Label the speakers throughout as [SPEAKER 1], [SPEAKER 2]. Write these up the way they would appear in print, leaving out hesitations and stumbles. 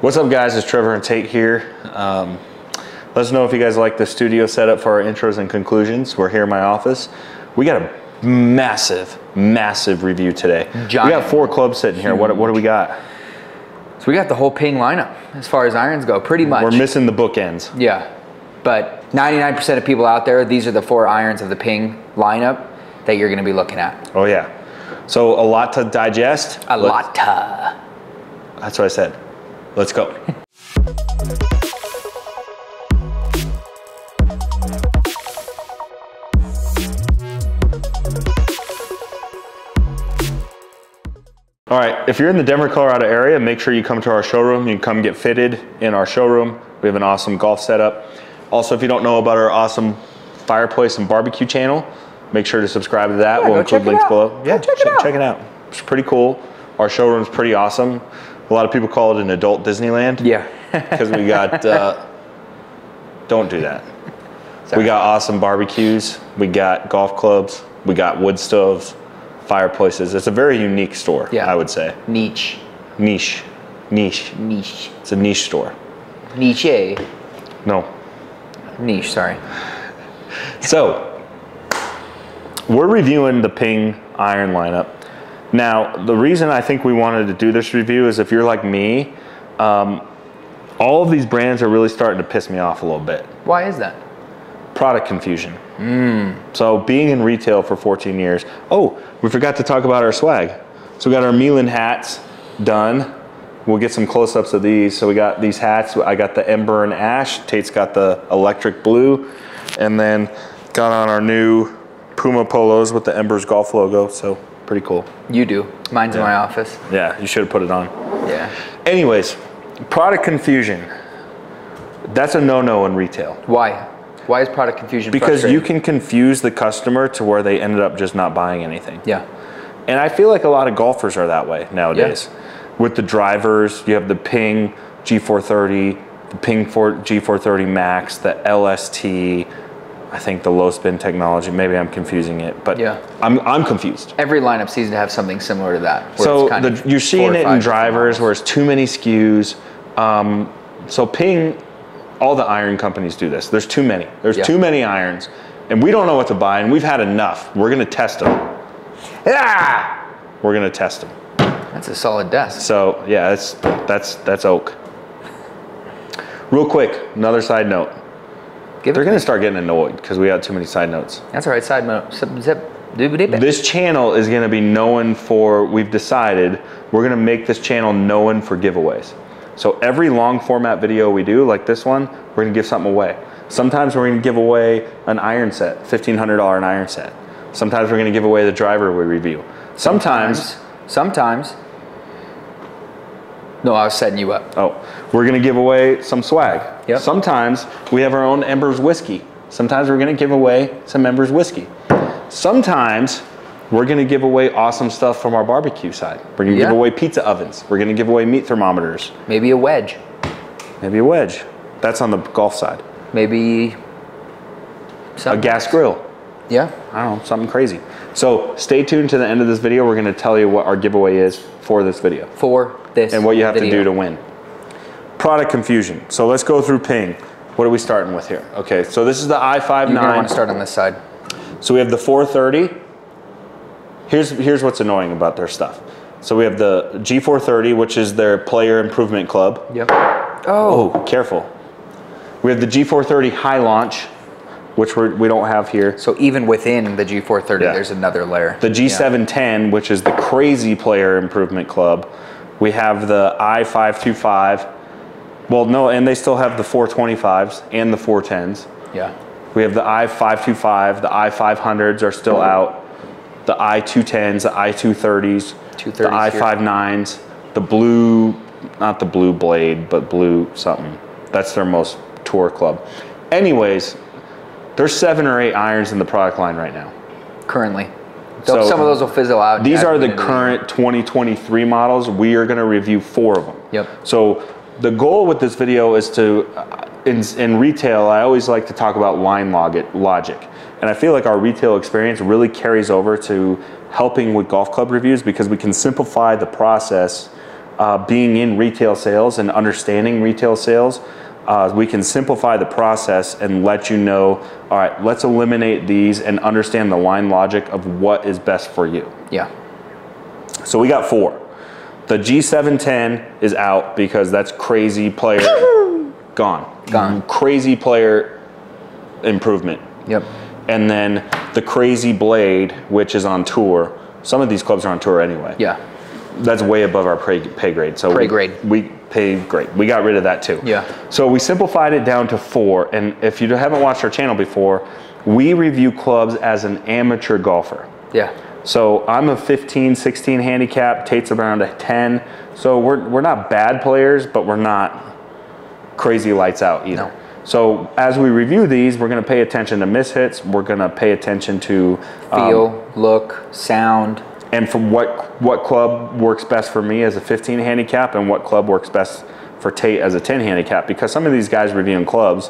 [SPEAKER 1] What's up, guys? It's Trevor and Tate here. Let us know if you guys like the studio setup for our intros and conclusions. We're here in my office. We got a massive review today.
[SPEAKER 2] Giant.
[SPEAKER 1] We got 4 clubs sitting here. What do we got?
[SPEAKER 2] So we got the whole Ping lineup as far as irons go, pretty much.
[SPEAKER 1] We're missing the bookends.
[SPEAKER 2] Yeah, but 99% of people out there, these are the 4 irons of the Ping lineup that you're going to be looking at.
[SPEAKER 1] Oh yeah. So a lot to digest. That's what I said. Let's go. All right, if you're in the Denver, Colorado area, make sure you come to our showroom. You can come get fitted in our showroom. We have an awesome golf setup. Also, if you don't know about our awesome fireplace and barbecue channel, make sure to subscribe to that. We'll include links below. Yeah, check it out. It's pretty cool. Our showroom's pretty awesome. A lot of people call it an adult Disneyland. Yeah. Because we got, don't do that. Sorry. We got awesome barbecues. We got golf clubs. We got wood stoves, fireplaces. It's a very unique store, yeah. I would say.
[SPEAKER 2] Niche.
[SPEAKER 1] It's a niche store.
[SPEAKER 2] Niche.
[SPEAKER 1] No.
[SPEAKER 2] Niche, sorry.
[SPEAKER 1] So, we're reviewing the Ping iron lineup. Now, the reason I think we wanted to do this review is if you're like me, all of these brands are really starting to piss me off a little bit.
[SPEAKER 2] Why is that?
[SPEAKER 1] Product confusion. So being in retail for 14 years, oh, we forgot to talk about our swag. So we got our Milan hats done. We'll get some close-ups of these. So we got these hats. I got the Ember and Ash. Tate's got the electric blue. And then got on our new Puma polos with the Embers golf logo. So pretty cool.
[SPEAKER 2] You do. Mine's in my office.
[SPEAKER 1] Yeah, you should have put it on.
[SPEAKER 2] Yeah.
[SPEAKER 1] Anyways, product confusion. That's a no-no in retail.
[SPEAKER 2] Why? Why is product confusion
[SPEAKER 1] Because you can confuse the customer to where they ended up just not buying anything.
[SPEAKER 2] Yeah.
[SPEAKER 1] And I feel like a lot of golfers are that way nowadays. Yeah. With the drivers, you have the Ping G430, the Ping G430 Max, the LST, I think the low spin technology. Maybe I'm confusing it, but yeah. I'm confused.
[SPEAKER 2] Every lineup seems to have something similar to that.
[SPEAKER 1] So you're seeing it in drivers where it's too many SKUs. So Ping, all the iron companies do this. There's too many. There's too many irons, and we don't know what to buy, and we've had enough. We're gonna test them. Yeah! We're gonna test them.
[SPEAKER 2] That's a solid desk.
[SPEAKER 1] So yeah, that's oak. Real quick, another side note. They're gonna start getting annoyed because we got too many side notes.
[SPEAKER 2] That's all right, side note.
[SPEAKER 1] This channel is gonna be known for, we've decided, we're gonna make this channel known for giveaways. So every long format video we do, like this one, we're gonna give something away. Sometimes we're gonna give away an iron set, $1,500 an iron set. Sometimes we're gonna give away the driver we review. Sometimes.
[SPEAKER 2] No, I was setting you up.
[SPEAKER 1] Oh, we're gonna give away some swag.
[SPEAKER 2] Yep.
[SPEAKER 1] Sometimes we have our own Embers whiskey. Sometimes we're gonna give away some Embers whiskey. Sometimes we're gonna give away awesome stuff from our barbecue side. We're gonna give away pizza ovens. We're gonna give away meat thermometers.
[SPEAKER 2] Maybe a wedge.
[SPEAKER 1] Maybe a wedge. That's on the golf side.
[SPEAKER 2] Maybe
[SPEAKER 1] a gas grill.
[SPEAKER 2] Yeah.
[SPEAKER 1] I don't know, something crazy. So stay tuned to the end of this video. We're gonna tell you what our giveaway is for this video. And what you have to do to win. Product confusion. So let's go through Ping. What are we starting with here? Okay, so this is the i5-9.
[SPEAKER 2] You're gonna want to start on this side.
[SPEAKER 1] So we have the 430. Here's what's annoying about their stuff. So we have the G430, which is their player improvement club.
[SPEAKER 2] Yep.
[SPEAKER 1] Oh, careful. We have the G430 high launch, which we don't have here.
[SPEAKER 2] So even within the G430, there's another layer.
[SPEAKER 1] The G710, which is the crazy player improvement club. We have the i525. Well, no, and they still have the 425s and the 410s.
[SPEAKER 2] Yeah. We
[SPEAKER 1] have the i525, the i500s are still out. The i210s, the i230s, the i5-9s, the blue, not the blue blade, but blue something. That's their most tour club. Anyways, there's 7 or 8 irons in the product line right now.
[SPEAKER 2] Currently. So some of those will fizzle out.
[SPEAKER 1] These are the current 2023 models. We are gonna review 4 of them.
[SPEAKER 2] Yep.
[SPEAKER 1] So the goal with this video is to, in retail, I always like to talk about line logic. And I feel like our retail experience really carries over to helping with golf club reviews because we can simplify the process being in retail sales and understanding retail sales, we can simplify the process and let you know, all right, let's eliminate these and understand the line logic of what is best for you.
[SPEAKER 2] Yeah.
[SPEAKER 1] So we got 4. The G710 is out because that's crazy player, gone. Crazy player improvement.
[SPEAKER 2] Yep.
[SPEAKER 1] And then the Crazy Blade, which is on tour. Some of these clubs are on tour anyway.
[SPEAKER 2] Yeah.
[SPEAKER 1] That's way above our pay grade. So we pay grade. We got rid of that too.
[SPEAKER 2] Yeah.
[SPEAKER 1] So we simplified it down to 4. And if you haven't watched our channel before, we review clubs as an amateur golfer.
[SPEAKER 2] Yeah.
[SPEAKER 1] So I'm a 15, 16 handicap. Tate's around a 10. So we're not bad players, but we're not crazy lights out either. No. So as we review these, we're going to pay attention to mishits. We're going to pay attention to
[SPEAKER 2] feel, look, sound,
[SPEAKER 1] and from what club works best for me as a 15 handicap, and what club works best for Tate as a 10 handicap. Because some of these guys reviewing clubs,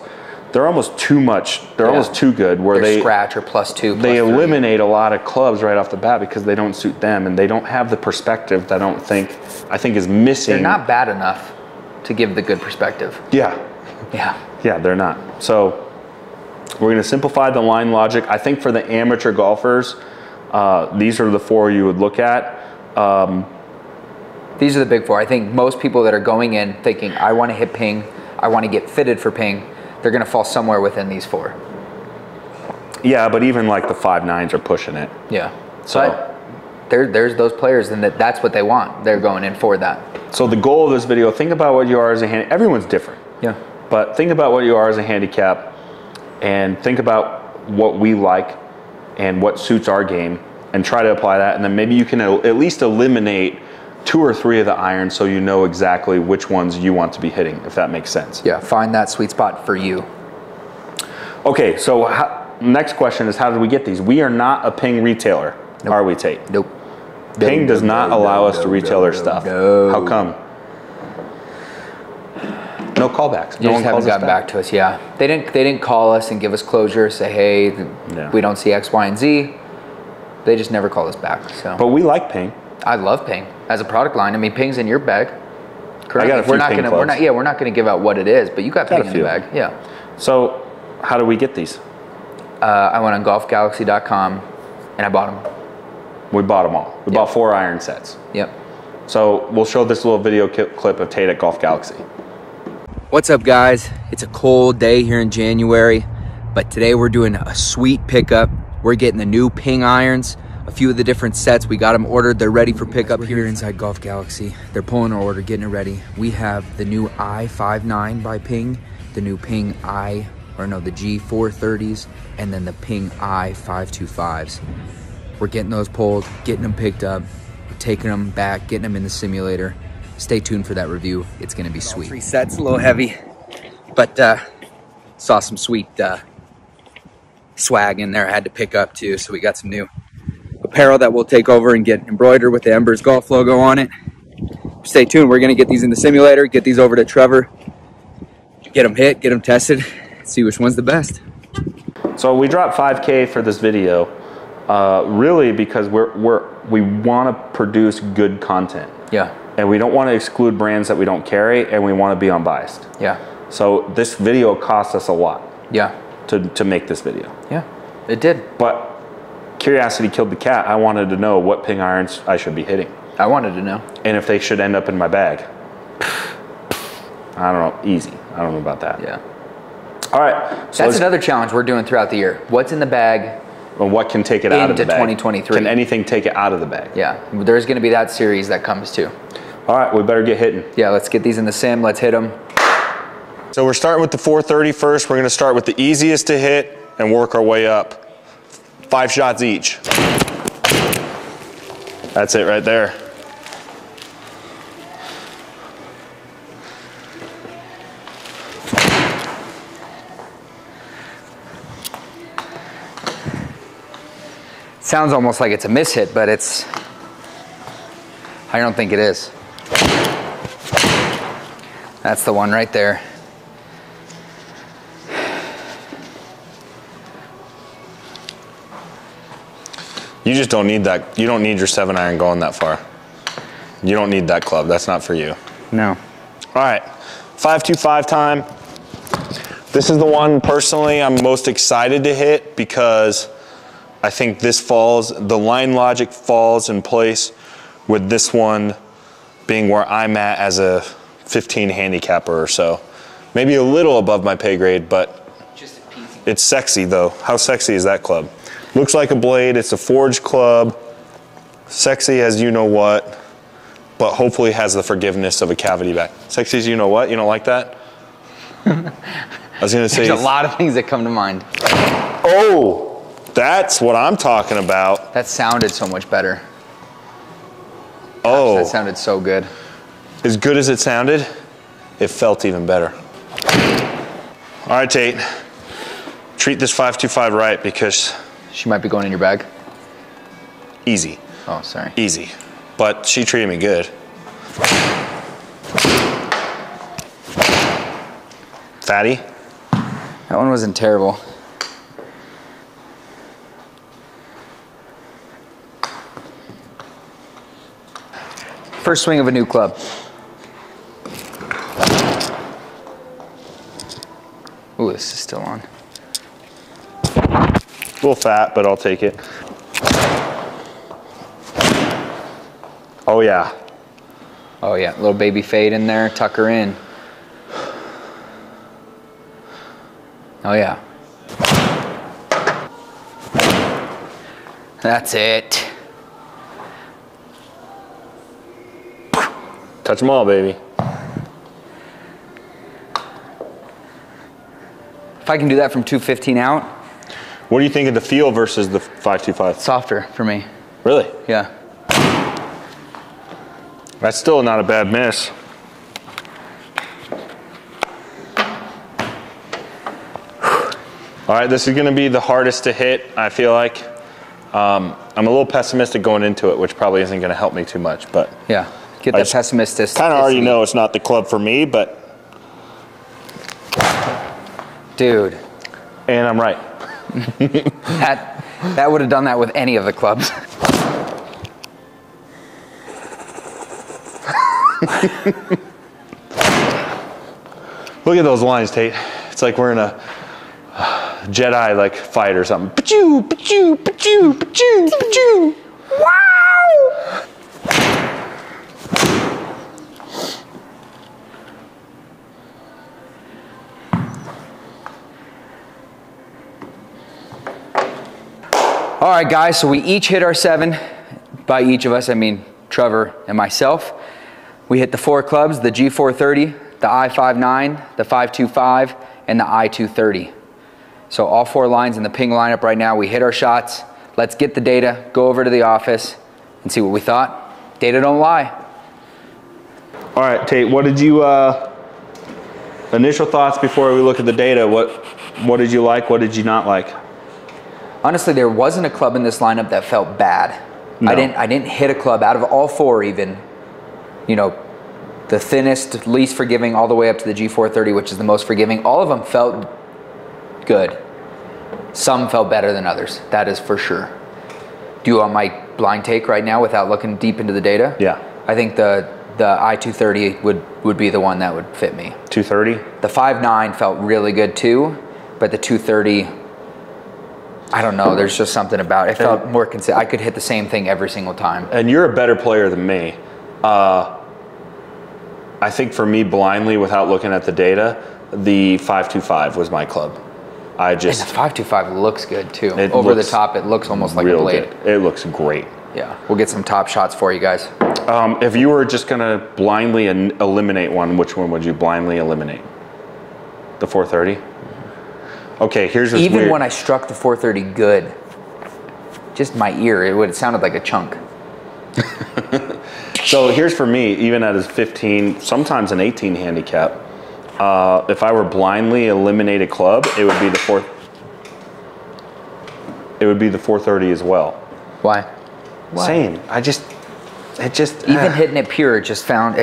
[SPEAKER 1] they're almost too much. They're almost too good. Where
[SPEAKER 2] they scratch or +2.
[SPEAKER 1] They eliminate a lot of clubs right off the bat because they don't suit them, and they don't have the perspective that I think is missing.
[SPEAKER 2] They're not bad enough to give the good perspective.
[SPEAKER 1] Yeah.
[SPEAKER 2] Yeah.
[SPEAKER 1] Yeah, they're not. So we're going to simplify the line logic. I think for the amateur golfers, these are the 4 you would look at.
[SPEAKER 2] These are the big 4. I think most people that are going in thinking, I want to hit ping, I want to get fitted for ping, they're going to fall somewhere within these 4.
[SPEAKER 1] Yeah, but even like the 5.9s are pushing it.
[SPEAKER 2] Yeah. So there's those players, and that's what they want. They're going in for that.
[SPEAKER 1] So the goal of this video, think about what you are as a handicap. Everyone's different.
[SPEAKER 2] Yeah.
[SPEAKER 1] But think about what you are as a handicap, and think about what we like and what suits our game, and try to apply that. And then maybe you can at least eliminate 2 or 3 of the irons so you know exactly which ones you want to be hitting, if that makes sense.
[SPEAKER 2] Yeah, find that sweet spot for you.
[SPEAKER 1] Okay, so next question is, how did we get these? We are not a ping retailer, are we, Tate?
[SPEAKER 2] Nope.
[SPEAKER 1] Ping does not allow us to retail their stuff.
[SPEAKER 2] No.
[SPEAKER 1] How come? No callbacks.
[SPEAKER 2] No one haven't gotten back to us. Yeah, they didn't call us and give us closure. Say, hey, we don't see X, Y, and Z. They just never called us back. So.
[SPEAKER 1] But we like ping.
[SPEAKER 2] I love ping as a product line. I mean, ping's in your bag. Correct.
[SPEAKER 1] I got a few ping clubs.
[SPEAKER 2] We're not gonna give out what it is, but you got ping in the bag. Yeah.
[SPEAKER 1] So, how do we get these?
[SPEAKER 2] I went on golfgalaxy.com and I bought them.
[SPEAKER 1] We bought them all. We bought 4 iron sets.
[SPEAKER 2] Yep.
[SPEAKER 1] So we'll show this little video clip of Tate at Golf Galaxy.
[SPEAKER 2] What's up, guys? It's a cold day here in January, but today we're doing a sweet pickup. We're getting the new ping irons, a few of the different sets. We got them ordered. They're ready for pickup. We're here inside Golf Galaxy. They're pulling our order, getting it ready. We have the new i59 by Ping, the new Ping the G430s, and then the Ping i525s. We're getting those pulled, getting them picked up, taking them back, getting them in the simulator. Stay tuned for that review. It's going to be sweet. 3 sets, a little heavy, but saw some sweet swag in there I had to pick up too. So we got some new apparel that we'll take over and get embroidered with the Embers Golf logo on it. Stay tuned. We're going to get these in the simulator, get these over to Trevor, get them hit, get them tested, see which one's the best.
[SPEAKER 1] So we dropped $5K for this video, really because we want to produce good content.
[SPEAKER 2] Yeah.
[SPEAKER 1] And we don't want to exclude brands that we don't carry, and we want to be unbiased.
[SPEAKER 2] Yeah.
[SPEAKER 1] So this video cost us a lot.
[SPEAKER 2] Yeah.
[SPEAKER 1] To make this video.
[SPEAKER 2] Yeah, it did.
[SPEAKER 1] But curiosity killed the cat. I wanted to know what ping irons I should be hitting.
[SPEAKER 2] I wanted to know.
[SPEAKER 1] And if they should end up in my bag. I don't know. Easy. I don't know about that.
[SPEAKER 2] Yeah.
[SPEAKER 1] All right.
[SPEAKER 2] So that's another challenge we're doing throughout the year. What's in the bag?
[SPEAKER 1] And what can take it out of the bag?
[SPEAKER 2] Into 2023.
[SPEAKER 1] Can anything take it out of the bag?
[SPEAKER 2] Yeah. There's going to be that series that comes too.
[SPEAKER 1] All right. We better get hitting.
[SPEAKER 2] Yeah. Let's get these in the sim. Let's hit them.
[SPEAKER 1] So we're starting with the 430 first. We're going to start with the easiest to hit and work our way up. 5 shots each. That's it right there.
[SPEAKER 2] Sounds almost like it's a miss hit, but it's, I don't think it is. That's the one right there.
[SPEAKER 1] You just don't need that. You don't need your 7-iron going that far. You don't need that club. That's not for you.
[SPEAKER 2] No.
[SPEAKER 1] All right, 525 time. This is the one personally I'm most excited to hit because I think this falls, the line logic falls in place with this one being where I'm at as a 15 handicapper or so. Maybe a little above my pay grade, but
[SPEAKER 2] just easy.
[SPEAKER 1] It's sexy though. How sexy is that club? Looks like a blade, it's a forged club. Sexy as you know what, but hopefully has the forgiveness of a cavity back. Sexy as you know what? You don't like that? I was gonna say.
[SPEAKER 2] There's a lot of things that come to mind.
[SPEAKER 1] Oh, that's what I'm talking about.
[SPEAKER 2] That sounded so much better.
[SPEAKER 1] Oh.
[SPEAKER 2] Gosh, that sounded so good.
[SPEAKER 1] As good as it sounded, it felt even better. All right, Tate. Treat this 525 right because
[SPEAKER 2] She might be going in your bag.
[SPEAKER 1] easy.
[SPEAKER 2] Oh, sorry.
[SPEAKER 1] Easy. But she treated me good. Fatty?
[SPEAKER 2] That one wasn't terrible. First swing of a new club. Ooh, this is still on.
[SPEAKER 1] A little fat, but I'll take it. Oh yeah.
[SPEAKER 2] Oh yeah, little baby fade in there, tuck her in. Oh yeah. That's it.
[SPEAKER 1] Touch them all, baby.
[SPEAKER 2] If I can do that from 215 out.
[SPEAKER 1] What do you think of the feel versus the 525?
[SPEAKER 2] Softer for me.
[SPEAKER 1] Really?
[SPEAKER 2] Yeah.
[SPEAKER 1] That's still not a bad miss. All right, this is gonna be the hardest to hit, I feel like. I'm a little pessimistic going into it, which probably isn't gonna help me too much, but.
[SPEAKER 2] Yeah. Get that pessimistic.
[SPEAKER 1] Kind of already know it's not the club for me, but.
[SPEAKER 2] Dude.
[SPEAKER 1] And I'm right.
[SPEAKER 2] That would have done that with any of the clubs.
[SPEAKER 1] Look at those lines, Tate. It's like we're in a Jedi like fight or something. Pachoo, pachoo, pachoo, pachoo, pachoo. Wow!
[SPEAKER 2] All right, guys, so we each hit our 7. By each of us, I mean Trevor and myself. We hit the 4 clubs, the G430, the I-59, the 525, and the I-230. So all 4 lines in the ping lineup right now. We hit our shots. Let's get the data, go over to the office, and see what we thought. Data don't lie.
[SPEAKER 1] All right, Tate, what did you, initial thoughts before we look at the data? What did you like, what did you not like?
[SPEAKER 2] Honestly, there wasn't a club in this lineup that felt bad.
[SPEAKER 1] No.
[SPEAKER 2] I didn't hit a club out of all 4 even. You know, the thinnest, least forgiving, all the way up to the G430, which is the most forgiving. All of them felt good. Some felt better than others, that is for sure. Do you want my blind take right now without looking deep into the data?
[SPEAKER 1] Yeah.
[SPEAKER 2] I think the I-230 would be the one that would fit me.
[SPEAKER 1] 230?
[SPEAKER 2] The 5.9 felt really good too, but the 230, I don't know, there's just something about it. It felt more consistent. I could hit the same thing every single time.
[SPEAKER 1] And you're a better player than me. I think for me, blindly, without looking at the data, the 525 was my club.
[SPEAKER 2] And the 525 looks good too.
[SPEAKER 1] It
[SPEAKER 2] Over the
[SPEAKER 1] looks
[SPEAKER 2] top, it looks almost like a blade.
[SPEAKER 1] Good. It looks great.
[SPEAKER 2] Yeah, we'll get some top shots for you guys.
[SPEAKER 1] If you were just gonna blindly eliminate one, which one would you blindly eliminate? The 430? Okay, here's what's
[SPEAKER 2] Even
[SPEAKER 1] weird.
[SPEAKER 2] when I struck the 430 good, just my ear, it sounded like a chunk.
[SPEAKER 1] So here's for me, even at his 15, sometimes an 18 handicap, if I were blindly eliminate a club, it would be the 430 as well.
[SPEAKER 2] Why?
[SPEAKER 1] Same.
[SPEAKER 2] Even hitting it pure, it just sounded.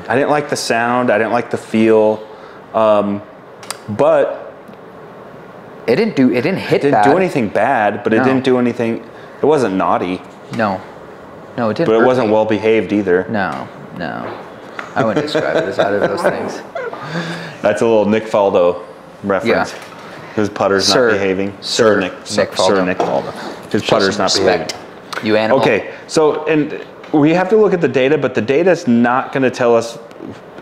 [SPEAKER 1] I didn't like the sound. I didn't like the feel. But
[SPEAKER 2] It didn't hit
[SPEAKER 1] it didn't
[SPEAKER 2] bad.
[SPEAKER 1] do anything bad, but it
[SPEAKER 2] No.
[SPEAKER 1] didn't do anything. It wasn't naughty.
[SPEAKER 2] No. No, it didn't.
[SPEAKER 1] But it
[SPEAKER 2] hurt
[SPEAKER 1] wasn't
[SPEAKER 2] me.
[SPEAKER 1] well behaved either.
[SPEAKER 2] No. I wouldn't describe it as either of those things.
[SPEAKER 1] That's a little Nick Faldo reference.
[SPEAKER 2] Yeah.
[SPEAKER 1] His putter's not behaving. Sir Nick Faldo. His putter's not behaving.
[SPEAKER 2] You animal.
[SPEAKER 1] Okay, so, and we have to look at the data, but the data's not going to tell us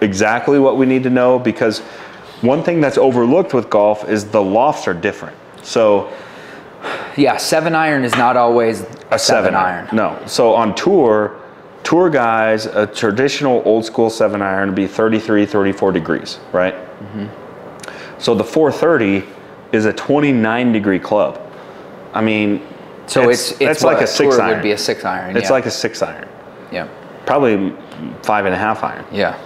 [SPEAKER 1] exactly what we need to know, because one thing that's overlooked with golf is the lofts are different. So
[SPEAKER 2] yeah, 7-iron is not always a 7-iron.
[SPEAKER 1] No. So on tour guys, a traditional old school 7-iron would be 33, 34 degrees, right? So the 430 is a 29-degree club. I mean,
[SPEAKER 2] so it's
[SPEAKER 1] like a 6-iron.
[SPEAKER 2] Would be a 6-iron.
[SPEAKER 1] It's like a 6-iron.
[SPEAKER 2] Yeah.
[SPEAKER 1] Probably 5.5 iron.
[SPEAKER 2] Yeah.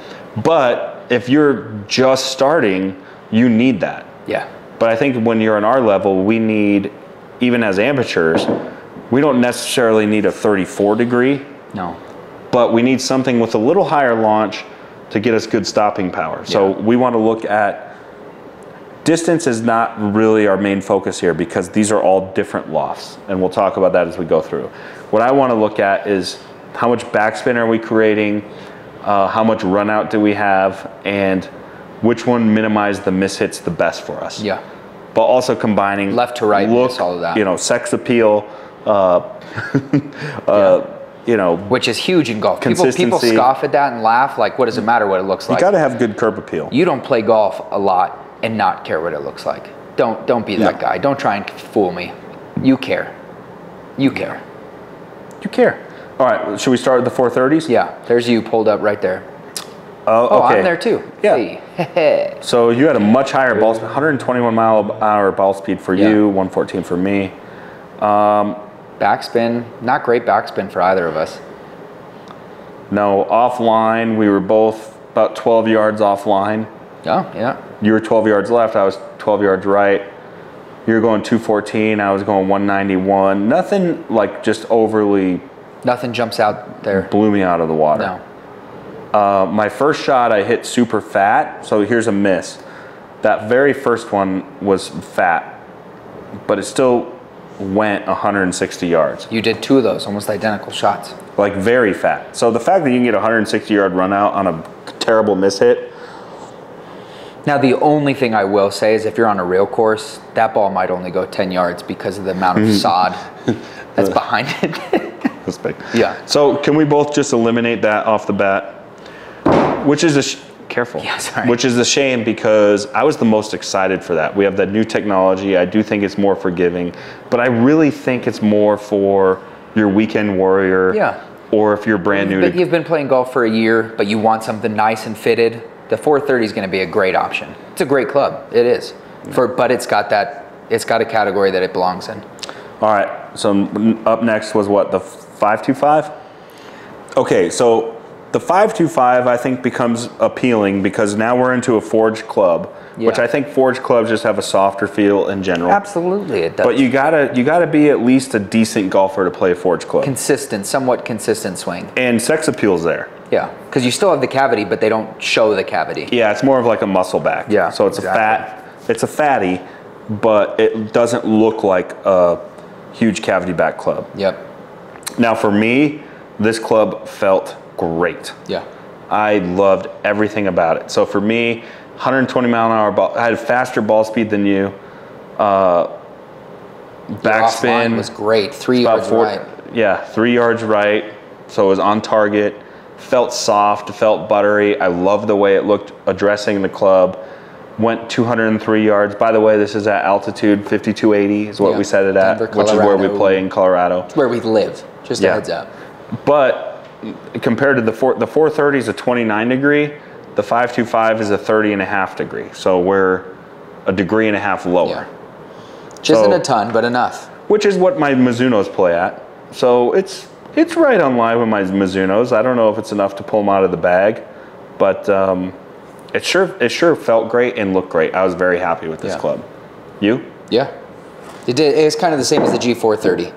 [SPEAKER 1] But if you're just starting, you need that.
[SPEAKER 2] Yeah.
[SPEAKER 1] But I think when you're on our level, we need, even as amateurs, we don't necessarily need a 34 degree.
[SPEAKER 2] No.
[SPEAKER 1] But we need something with a little higher launch to get us good stopping power. So we want to look at, distance is not really our main focus here, because these are all different lofts, and we'll talk about that as we go through. What I want to look at is how much backspin are we creating, how much run out do we have, and which one minimized the mishits the best for us.
[SPEAKER 2] Yeah.
[SPEAKER 1] But also combining
[SPEAKER 2] left to right,
[SPEAKER 1] look,
[SPEAKER 2] all of that.
[SPEAKER 1] You know, sex appeal, you know,
[SPEAKER 2] which is huge in golf.
[SPEAKER 1] Consistency.
[SPEAKER 2] People scoff at that and laugh, like, what does it matter what it looks like?
[SPEAKER 1] You got to have good curb appeal.
[SPEAKER 2] You don't play golf a lot and not care what it looks like. Don't be that guy. Don't try and fool me. You care. You care. You care.
[SPEAKER 1] All right, should we start with the 430s?
[SPEAKER 2] Yeah, there's you pulled up right there.
[SPEAKER 1] Oh, okay.
[SPEAKER 2] I'm there too.
[SPEAKER 1] Yeah.
[SPEAKER 2] Hey.
[SPEAKER 1] So you had a much higher ball speed, 121 mile an hour ball speed for you, 114 for me.
[SPEAKER 2] Backspin, not great backspin for either of us.
[SPEAKER 1] No, offline, we were both about 12 yards offline.
[SPEAKER 2] Oh, yeah.
[SPEAKER 1] You were 12 yards left, I was 12 yards right. You were going 214, I was going 191. Nothing like just overly...
[SPEAKER 2] Nothing jumps out there.
[SPEAKER 1] Blew me out of the water.
[SPEAKER 2] No.
[SPEAKER 1] My first shot I hit super fat, so here's a miss. That very first one was fat, but it still went 160 yards.
[SPEAKER 2] You did 2 of those, almost identical shots.
[SPEAKER 1] Like very fat. So the fact that you can get a 160 yard run out on a terrible mishit.
[SPEAKER 2] Now the only thing I will say is if you're on a real course, that ball might only go 10 yards because of the amount of sod that's behind it.
[SPEAKER 1] That's big.
[SPEAKER 2] Yeah.
[SPEAKER 1] So can we both just eliminate that off the bat? Which is careful.
[SPEAKER 2] Yeah, sorry.
[SPEAKER 1] Which is a shame, because I was the most excited for that. We have that new technology. I do think it's more forgiving, but I really think it's more for your weekend warrior.
[SPEAKER 2] Yeah.
[SPEAKER 1] Or if you're brand new.
[SPEAKER 2] But you've been playing golf for a year, but you want something nice and fitted. The 430 is going to be a great option. It's a great club. It is. But it's got a category that it belongs in.
[SPEAKER 1] All right. So up next was what, the 525? Okay, so the 525 I think becomes appealing because now we're into a forged club, which I think forged clubs just have a softer feel in general.
[SPEAKER 2] Absolutely, it does.
[SPEAKER 1] But you gotta be at least a decent golfer to play a forged club.
[SPEAKER 2] Somewhat consistent swing.
[SPEAKER 1] And sex appeal's there.
[SPEAKER 2] Yeah, because you still have the cavity, but they don't show the cavity.
[SPEAKER 1] Yeah, it's more of like a muscle back.
[SPEAKER 2] Yeah,
[SPEAKER 1] so it's it's a fatty, but it doesn't look like a huge cavity back club.
[SPEAKER 2] Yep.
[SPEAKER 1] Now for me, this club felt great.
[SPEAKER 2] Yeah.
[SPEAKER 1] I loved everything about it. So for me, 120 mile an hour ball, I had a faster ball speed than you. Backspin
[SPEAKER 2] was great. 3 yards right.
[SPEAKER 1] Yeah, 3 yards right. So it was on target. Felt soft, felt buttery. I loved the way it looked addressing the club. Went 203 yards. By the way, this is at altitude 5280 is what we set it at,
[SPEAKER 2] Denver,
[SPEAKER 1] which is where we play in Colorado.
[SPEAKER 2] It's where we live. Just a heads up.
[SPEAKER 1] But compared to the 430 is a 29 degree, the 525 is a 30.5 degree. So we're a degree and a half lower.
[SPEAKER 2] Yeah. Which isn't a ton, but enough.
[SPEAKER 1] Which is what my Mizunos play at. So it's right on line with my Mizunos. I don't know if it's enough to pull them out of the bag, but it sure felt great and looked great. I was very happy with this club. You?
[SPEAKER 2] Yeah. It did. It was kind of the same as the G430.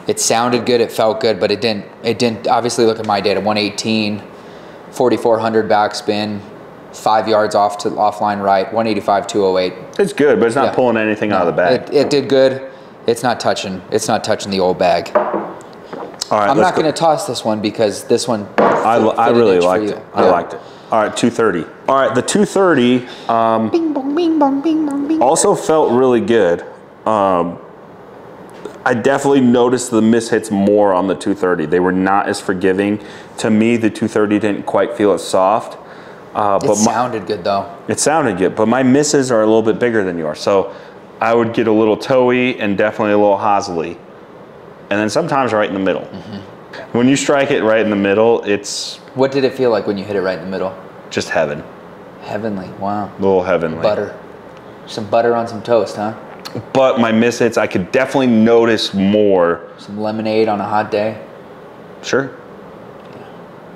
[SPEAKER 2] It sounded good, it felt good, but it didn't obviously look at my data. 118, 4,400 backspin, 5 yards offline right, 185, 208.
[SPEAKER 1] It's good, but it's not pulling anything out of the bag.
[SPEAKER 2] It did good. It's not touching the old bag.
[SPEAKER 1] All right,
[SPEAKER 3] I'm not going to toss this one because this one.
[SPEAKER 1] I really liked it.
[SPEAKER 3] Yeah.
[SPEAKER 1] I liked it. All right, 230. All right, the 230
[SPEAKER 3] Bing bong, bing bong, bing bong, bing.
[SPEAKER 1] also felt really good. I definitely noticed the mishits more on the 230. They were not as forgiving. To me, the 230 didn't quite feel as soft.
[SPEAKER 3] It sounded good though.
[SPEAKER 1] It sounded good, but my misses are a little bit bigger than yours. So I would get a little toey and definitely a little hosely. And then sometimes right in the middle. When you strike it right in the middle, it's...
[SPEAKER 3] What did it feel like when you hit it right in the middle?
[SPEAKER 1] just heaven.
[SPEAKER 3] Heavenly, wow.
[SPEAKER 1] A little heavenly.
[SPEAKER 3] Butter. Some butter on some toast, huh?
[SPEAKER 1] But my mishits, I could definitely notice more.
[SPEAKER 3] Some lemonade on a hot day.
[SPEAKER 1] Sure.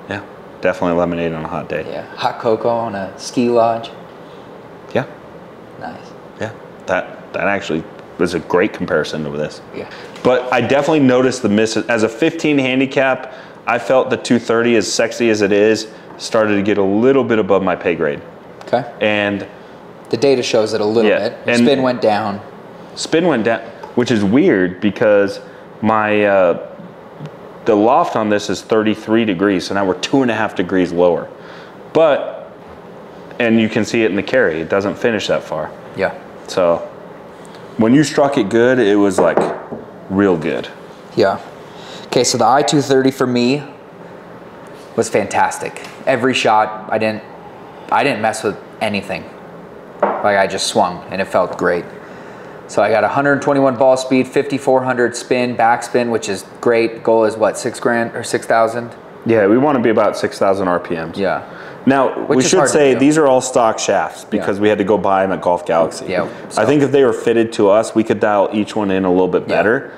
[SPEAKER 1] Yeah, definitely lemonade on a hot day.
[SPEAKER 3] Yeah, hot cocoa on a ski lodge.
[SPEAKER 1] Yeah.
[SPEAKER 3] Nice.
[SPEAKER 1] Yeah, that actually was a great comparison to this.
[SPEAKER 3] Yeah.
[SPEAKER 1] But I definitely noticed the misses. As a 15 handicap, I felt the 230, as sexy as it is, started to get a little bit above my pay grade.
[SPEAKER 3] Okay.
[SPEAKER 1] And
[SPEAKER 3] the data shows it a little bit.
[SPEAKER 1] And
[SPEAKER 3] spin went down.
[SPEAKER 1] Spin went down, which is weird because my the loft on this is 33 degrees, so now we're 2.5 degrees lower. But, and you can see it in the carry, it doesn't finish that far.
[SPEAKER 3] Yeah.
[SPEAKER 1] So when you struck it good, it was like real good.
[SPEAKER 3] Yeah. Okay, so the I-230 for me was fantastic. Every shot, I didn't mess with anything. Like I just swung and it felt great. So I got 121 ball speed, 5,400 spin, backspin, which is great. Goal is what, 6 grand or 6,000?
[SPEAKER 1] Yeah, we want to be about 6,000 RPMs.
[SPEAKER 3] Yeah.
[SPEAKER 1] Now, we should say these are all stock shafts because we had to go buy them at Golf Galaxy.
[SPEAKER 3] Yeah. So
[SPEAKER 1] I think if they were fitted to us, we could dial each one in a little bit better.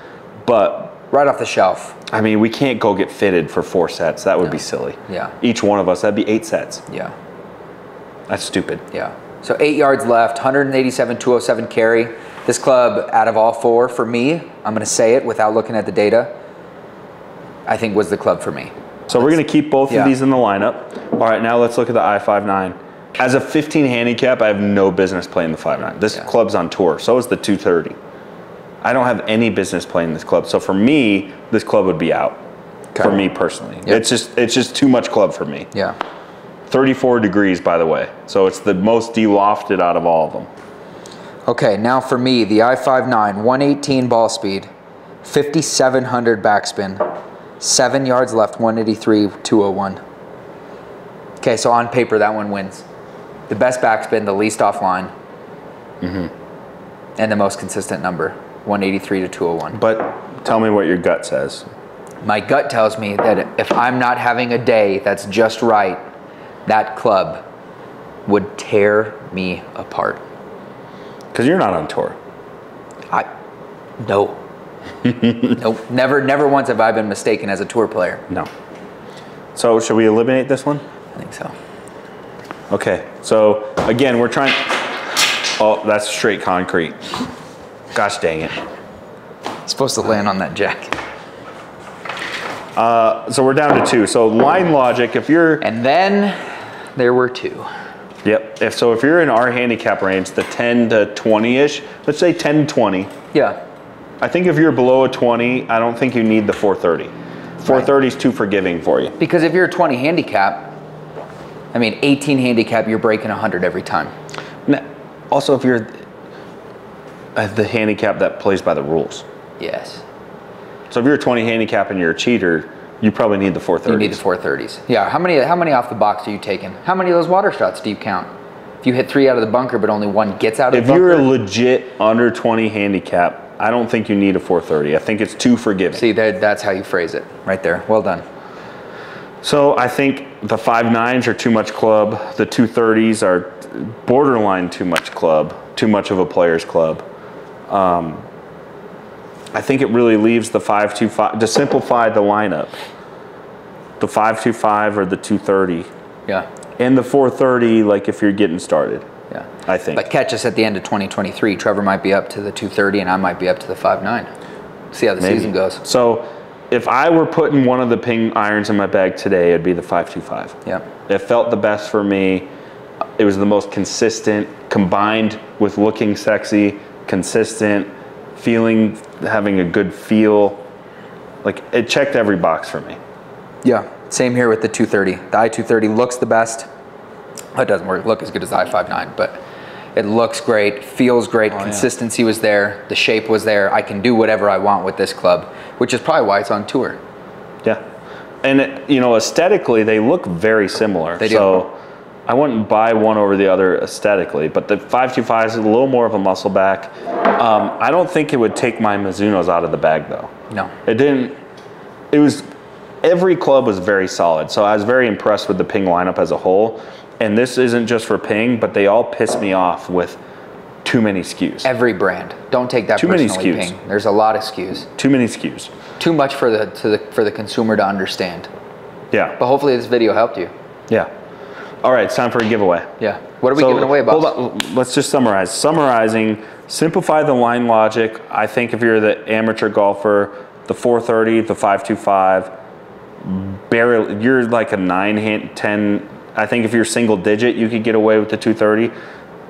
[SPEAKER 1] But
[SPEAKER 3] right off the shelf.
[SPEAKER 1] I mean, we can't go get fitted for 4 sets. That would be silly.
[SPEAKER 3] Yeah.
[SPEAKER 1] Each one of us, that'd be 8 sets.
[SPEAKER 3] Yeah.
[SPEAKER 1] That's stupid.
[SPEAKER 3] Yeah. So 8 yards left, 187, 207 carry. This club, out of all 4, for me, I'm going to say it without looking at the data, I think was the club for me.
[SPEAKER 1] So we're going to keep both of these in the lineup. All right, now let's look at the I-59. As a 15 handicap, I have no business playing the 5.9. This club's on tour. So is the 230. I don't have any business playing this club. So for me, this club would be out. Okay. For me personally. Yep. It's just too much club for me.
[SPEAKER 3] Yeah.
[SPEAKER 1] 34 degrees, by the way. So it's the most de-lofted out of all of them.
[SPEAKER 3] Okay, now for me, the I-59, 118 ball speed, 5,700 backspin, 7 yards left, 183, 201. Okay, so on paper, that one wins. The best backspin, the least offline, and the most consistent number, 183 to 201.
[SPEAKER 1] But tell me what your gut says.
[SPEAKER 3] My gut tells me that if I'm not having a day that's just right, that club would tear me apart.
[SPEAKER 1] Because you're not on tour.
[SPEAKER 3] No. Nope. Never once have I been mistaken as a tour player.
[SPEAKER 1] No. So should we eliminate this one?
[SPEAKER 3] I think so.
[SPEAKER 1] Okay. So again, we're trying. Oh, that's straight concrete. Gosh dang it.
[SPEAKER 3] It's supposed to land on that jack.
[SPEAKER 1] So we're down to 2. So line logic, if you're...
[SPEAKER 3] And then there were 2.
[SPEAKER 1] Yep. If you're in our handicap range, the 10 to 20-ish, let's say 10 to 20.
[SPEAKER 3] Yeah.
[SPEAKER 1] I think if you're below a 20, I don't think you need the 430. 430 is too forgiving for you.
[SPEAKER 3] Because if you're a 20 handicap, I mean, 18 handicap, you're breaking 100 every time.
[SPEAKER 1] Also, if you're the handicap that plays by the rules.
[SPEAKER 3] Yes.
[SPEAKER 1] So if you're a 20 handicap and you're a cheater, you probably need the 430s.
[SPEAKER 3] You need the 430s. Yeah. How many off the box are you taking? How many of those water shots do you count? If you hit 3 out of the bunker, but only 1 gets out of the bunker.
[SPEAKER 1] If you're a legit under 20 handicap, I don't think you need a 430. I think it's too forgiving.
[SPEAKER 3] See, that's how you phrase it right there. Well done.
[SPEAKER 1] So I think the 5.9s are too much club. The 230s are borderline too much club, too much of a player's club. I think it really leaves the 5.25 to simplify the lineup. The 5.25 or the 230.
[SPEAKER 3] Yeah.
[SPEAKER 1] And the 430, like if you're getting started.
[SPEAKER 3] Yeah.
[SPEAKER 1] I think.
[SPEAKER 3] But catch us at the end of 2023. Trevor might be up to the 230 and I might be up to the 5.9. See how the season goes.
[SPEAKER 1] So if I were putting one of the ping irons in my bag today, it'd be the 5.25.
[SPEAKER 3] Yeah.
[SPEAKER 1] It felt the best for me. It was the most consistent, combined with looking sexy, consistent, having a good feel. Like, it checked every box for me.
[SPEAKER 3] Yeah, same here with the 230. The i230 looks the best. It doesn't look as good as the i5-9, but it looks great, feels great. Consistency was there, the shape was there. I can do whatever I want with this club, which is probably why it's on tour.
[SPEAKER 1] Yeah, and aesthetically, they look very similar.
[SPEAKER 3] They do.
[SPEAKER 1] So I wouldn't buy one over the other aesthetically, but the 525 is a little more of a muscle back. I don't think it would take my Mizunos out of the bag though.
[SPEAKER 3] No.
[SPEAKER 1] It didn't. It was, every club was very solid. So I was very impressed with the Ping lineup as a whole. And this isn't just for Ping, but they all piss me off with too many SKUs.
[SPEAKER 3] Every brand. Don't take that personally,
[SPEAKER 1] too many SKUs.
[SPEAKER 3] Ping. There's a lot of SKUs.
[SPEAKER 1] Too many SKUs.
[SPEAKER 3] Too much for the consumer to understand.
[SPEAKER 1] Yeah.
[SPEAKER 3] But hopefully this video helped you.
[SPEAKER 1] Yeah. All right, it's time for a giveaway.
[SPEAKER 3] Yeah. What are we giving away, Bob?
[SPEAKER 1] Hold on, let's just summarize. Summarizing, simplify the line logic. I think if you're the amateur golfer, the 430, the 525, barely, you're like a 9, 10. I think if you're single digit, you could get away with the 230.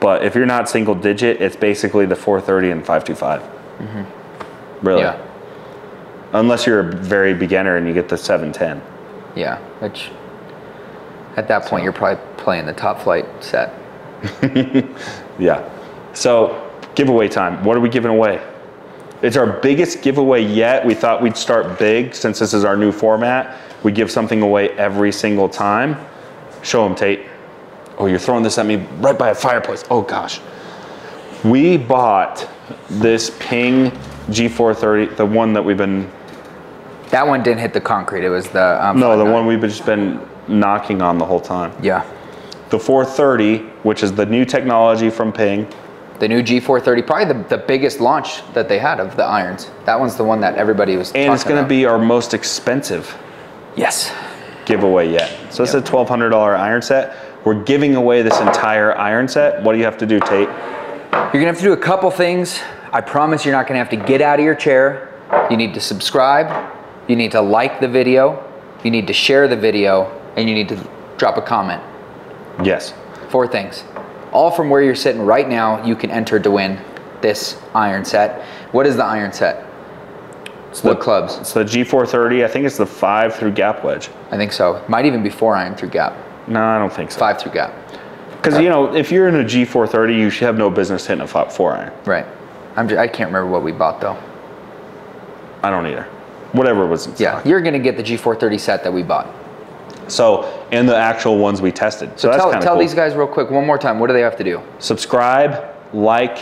[SPEAKER 1] But if you're not single digit, it's basically the 430 and 525. Mm-hmm. Really. Yeah. Unless you're a very beginner and you get the 710.
[SPEAKER 3] Yeah, which at that point you're probably playing the top flight set.
[SPEAKER 1] Yeah. So giveaway time. What are we giving away? It's our biggest giveaway yet. We thought we'd start big since this is our new format. We give something away every single time. Show them, Tate. Oh, you're throwing this at me right by a fireplace. Oh gosh. We bought this Ping G430, the one that we've been...
[SPEAKER 3] That one didn't hit the concrete. It was the...
[SPEAKER 1] no, the one we've just been knocking on the whole time.
[SPEAKER 3] Yeah.
[SPEAKER 1] The 430, which is the new technology from Ping.
[SPEAKER 3] The new G430, probably the biggest launch that they had of the irons. That one's the one that everybody was talking about.
[SPEAKER 1] And it's going to be our most expensive giveaway yet. So it's a $1,200 iron set. We're giving away this entire iron set. What do you have to do, Tate?
[SPEAKER 3] You're going to have to do a couple things. I promise you're not going to have to get out of your chair. You need to subscribe. You need to like the video. You need to share the video. And you need to drop a comment.
[SPEAKER 1] Yes.
[SPEAKER 3] 4 things. All from where you're sitting right now, you can enter to win this iron set. What is the iron set? What clubs?
[SPEAKER 1] It's the G430. I think it's the 5 through gap wedge.
[SPEAKER 3] I think so. Might even be 4 iron through gap.
[SPEAKER 1] No, I don't think so.
[SPEAKER 3] 5 through gap.
[SPEAKER 1] Because, you know, if you're in a G430, you should have no business hitting a 4 iron.
[SPEAKER 3] Right. I can't remember what we bought, though.
[SPEAKER 1] I don't either. Whatever was in stock.
[SPEAKER 3] Yeah, you're going to get the G430 set that we bought.
[SPEAKER 1] So, and the actual ones we tested. So that's kind of cool.
[SPEAKER 3] Tell these guys real quick, one more time, what do they have to do?
[SPEAKER 1] Subscribe, like,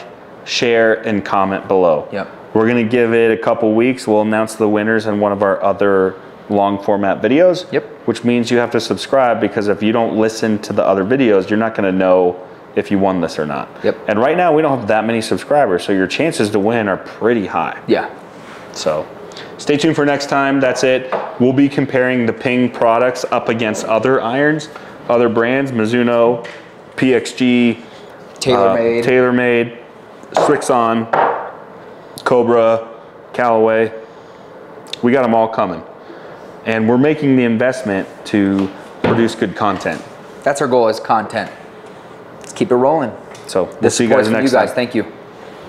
[SPEAKER 1] share, and comment below.
[SPEAKER 3] Yep.
[SPEAKER 1] We're going to give it a couple weeks. We'll announce the winners in one of our other long format videos.
[SPEAKER 3] Yep.
[SPEAKER 1] Which means you have to subscribe, because if you don't listen to the other videos, you're not going to know if you won this or not.
[SPEAKER 3] Yep.
[SPEAKER 1] And right now we don't have that many subscribers, so your chances to win are pretty high.
[SPEAKER 3] Yeah.
[SPEAKER 1] So stay tuned for next time. That's it. We'll be comparing the Ping products up against other irons, other brands, Mizuno, PXG, TaylorMade, Swixon, Cobra, Callaway. We got them all coming. And we're making the investment to produce good content.
[SPEAKER 3] That's our goal, is content. Let's keep it rolling.
[SPEAKER 1] So we'll see you guys next time.
[SPEAKER 3] Thank you.